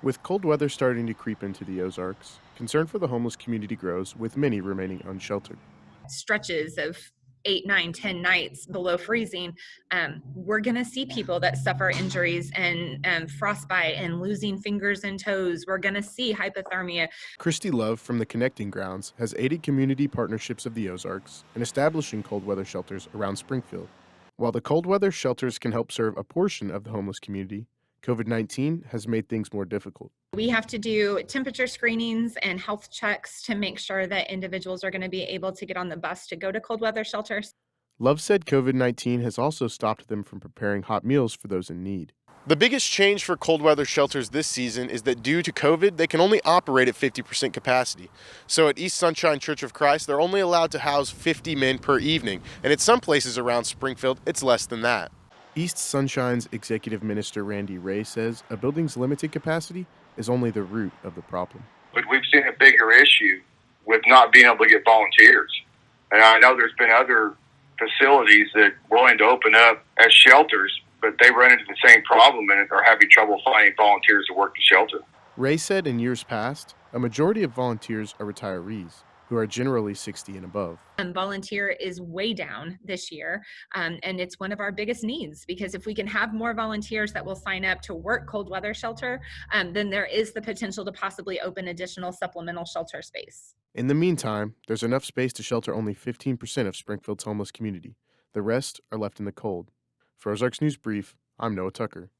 With cold weather starting to creep into the Ozarks, concern for the homeless community grows, with many remaining unsheltered. Stretches of 8, 9, 10 nights below freezing, we're going to see people that suffer injuries and frostbite and losing fingers and toes. We're going to see hypothermia. Christy Love from the Connecting Grounds has aided community partnerships of the Ozarks in establishing cold weather shelters around Springfield. While the cold weather shelters can help serve a portion of the homeless community, COVID-19 has made things more difficult. We have to do temperature screenings and health checks to make sure that individuals are going to be able to get on the bus to go to cold weather shelters. Love said COVID-19 has also stopped them from preparing hot meals for those in need. The biggest change for cold weather shelters this season is that due to COVID, they can only operate at 50% capacity. So at East Sunshine Church of Christ, they're only allowed to house 50 men per evening, and at some places around Springfield, it's less than that. East Sunshine's executive minister Randy Ray says a building's limited capacity is only the root of the problem. But we've seen a bigger issue with not being able to get volunteers. And I know there's been other facilities that are willing to open up as shelters, but they run into the same problem and are having trouble finding volunteers to work the shelter. Ray said in years past, a majority of volunteers are retirees, who are generally 60 and above. Volunteer is way down this year, and it's one of our biggest needs, because if we can have more volunteers that will sign up to work cold weather shelter, then there is the potential to possibly open additional supplemental shelter space. In the meantime, there's enough space to shelter only 15% of Springfield's homeless community. The rest are left in the cold. For Ozarks News Brief, I'm Noah Tucker.